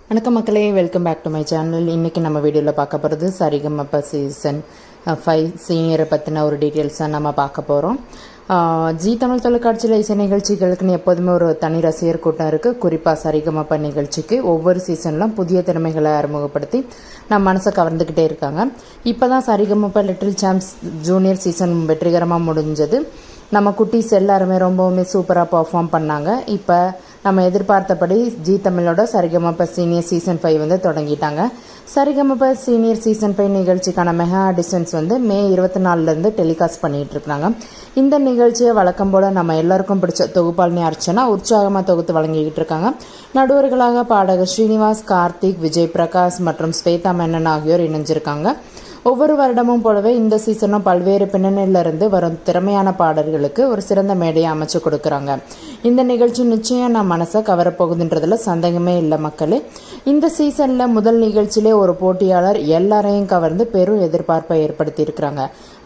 வணக்கம் மக்களே, welcome back to my channel. இன்றைக்கி நம்ம வீடியோவில் பார்க்க போகிறது சரிகமப சீசன் 5 சீனியரை பற்றின ஒரு டீட்டெயில்ஸாக நம்ம பார்க்க போகிறோம். ஜி தமிழ் தொலைக்காட்சியில் இசை நிகழ்ச்சிகளுக்குன்னு எப்போதுமே ஒரு தனி ரசிகர் கூட்டம் இருக்குது. குறிப்பாக சரிகமப நிகழ்ச்சிக்கு ஒவ்வொரு சீசன்லாம் புதிய திறமைகளை அறிமுகப்படுத்தி நம்ம மனசை கவர்ந்துக்கிட்டே இருக்காங்க. இப்போ தான் சரிகமப லிட்டில் சாம்ப்ஸ் ஜூனியர் சீசன் வெற்றிகரமாக முடிஞ்சது. நம்ம குட்டீஸ் எல்லாருமே ரொம்பவுமே சூப்பராக பர்ஃபார்ம் பண்ணாங்க. இப்போ நம்ம எதிர்பார்த்தபடி ஜி தமிழோட சரிகமப சீனியர் சீசன் 5 வந்து தொடங்கிட்டாங்க. சரிகமப சீனியர் சீசன் 5 நிகழ்ச்சிக்கான மெகா ஆடிஷன்ஸ் வந்து மே 24 டெலிகாஸ்ட் பண்ணிட்டு இருக்காங்க. இந்த நிகழ்ச்சியை வழக்கம் போல நம்ம எல்லாருக்கும் பிடிச்ச தொகுப்பாளினி அர்ச்சனா உற்சாகமாக தொகுத்து வழங்கிக்கிட்டு இருக்காங்க. நடுவர்களாக பாடகர் ஸ்ரீனிவாஸ், கார்த்திக், விஜய் பிரகாஷ் மற்றும் ஸ்வேதா மேனன் ஆகியோர் இணைஞ்சிருக்காங்க. ஒவ்வொரு வருடமும் போலவே இந்த சீசனும் பல்வேறு பின்னணியிலிருந்து வரும் திறமையான பாடல்களுக்கு ஒரு சிறந்த மேடையை அமைச்சு கொடுக்குறாங்க. இந்த நிகழ்ச்சி நிச்சயம் நான் மனசை கவரப்போகுதுன்றதுல சந்தேகமே இல்லை மக்களே. இந்த சீசனில் முதல் நிகழ்ச்சியிலே ஒரு போட்டியாளர் எல்லாரையும் கவர்ந்து பெரும் எதிர்பார்ப்பை ஏற்படுத்தி இருக்கிறாங்க.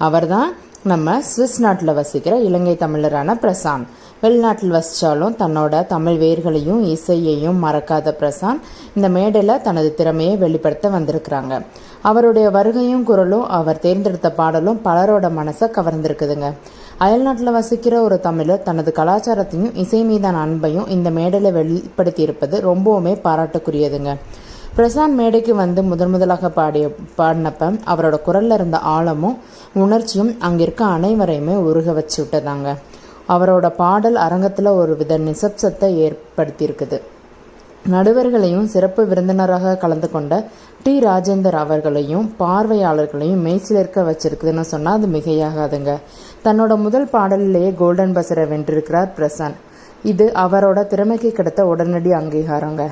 அவர் தான் நம்ம சுவிஸ் நாட்டில் வசிக்கிற இலங்கை தமிழரான பிரசாந்த். வெளிநாட்டில் வசித்தாலும் தன்னோட தமிழ் வேர்களையும் இசையையும் மறக்காத பிரசாந்த் இந்த மேடையில் தனது திறமையை வெளிப்படுத்த வந்திருக்கிறாங்க. அவருடைய வருகையும் குரலும் அவர் தேர்ந்தெடுத்த பாடலும் பலரோட மனசை கவர்ந்திருக்குதுங்க. அயல்நாட்டில் வசிக்கிற ஒரு தமிழர் தனது கலாச்சாரத்தையும் இசை மீதான அன்பையும் இந்த மேடையில் வெளிப்படுத்தி இருப்பது ரொம்பவுமே பாராட்டுக்குரியதுங்க. பிரசாந்த் மேடைக்கு வந்து முதலாக பாடினப்ப அவரோட குரல்ல இருந்த ஆழமும் உணர்ச்சியும் அங்கிருக்க அனைவரையுமே உருக வச்சு விட்டதாங்க. அவரோட பாடல் அரங்கத்தில் ஒரு வித நிசப்சத்தை ஏற்படுத்தியிருக்குது. நடுவர்களையும் சிறப்பு விருந்தினராக கலந்து கொண்ட டி ராஜேந்தர் அவர்களையும் பார்வையாளர்களையும் மெய்சிலிருக்க வச்சிருக்குதுன்னு சொன்னால் அது மிகையாகாதுங்க. தன்னோட முதல் பாடலிலேயே கோல்டன் பஸரை வென்றிருக்கிறார் பிரசாந்த். இது அவரோட திறமைக்கு கிடைத்த உடனடி அங்கீகாரங்க.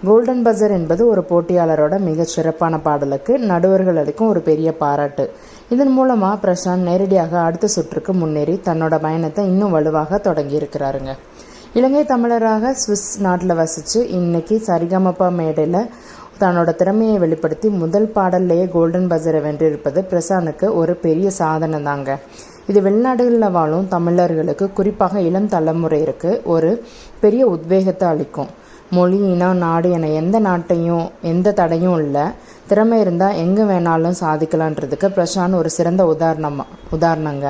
கோல்டன் பஸர் என்பது ஒரு போட்டியாளரோட மிகச் சிறப்பான பாடலுக்கு நடுவர்கள் அளிக்கும் ஒரு பெரிய பாராட்டு. இதன் மூலமாக பிரசாந்த் நேரடியாக அடுத்த சுற்றுக்கு முன்னேறி தன்னோட பயணத்தை இன்னும் வலுவாக தொடங்கி இருக்கிறாருங்க. இலங்கை தமிழராக சுவிஸ் நாட்டில் வசித்து இன்னைக்கு சரிகமப மேடையில் தன்னோட திறமையை வெளிப்படுத்தி முதல் பாடல்லையே கோல்டன் பஸரை வென்றிருப்பது பிரசாந்துக்கு ஒரு பெரிய சாதனை தாங்க. இது வெளிநாடுகளில் வாழும் தமிழர்களுக்கு, குறிப்பாக இளம் தலைமுறையிற்கு ஒரு பெரிய உத்வேகத்தை அளிக்கும். மொழி, இனம், நாடு என எந்த தடையும் இல்லை. திறமை இருந்தால் எங்கே வேணாலும் சாதிக்கலான்றதுக்கு பிரசாந்த் ஒரு சிறந்த உதாரணங்க.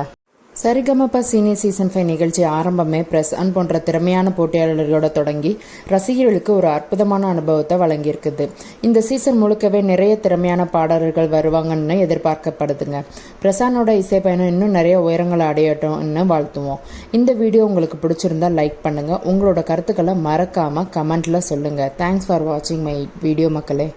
சரிகமப சீனியர் சீசன் 5 நிகழ்ச்சி ஆரம்பமே பிரசாந்த் போன்ற திறமையான போட்டியாளர்களோட தொடங்கி ரசிகர்களுக்கு ஒரு அற்புதமான அனுபவத்தை வழங்கியிருக்குது. இந்த சீசன் முழுக்கவே நிறைய திறமையான பாடகர்கள் வருவாங்கன்னு எதிர்பார்க்கப்படுதுங்க. பிரசாந்தோட இசை பயணம் இன்னும் நிறைய உயரங்களை அடையட்டும்னு வாழ்த்துவோம். இந்த வீடியோ உங்களுக்கு பிடிச்சிருந்தா லைக் பண்ணுங்க. உங்களோட கருத்துக்களை மறக்காம கமெண்ட்ல சொல்லுங்க. தேங்க்ஸ் ஃபார் வாட்சிங் மை வீடியோ மக்களே.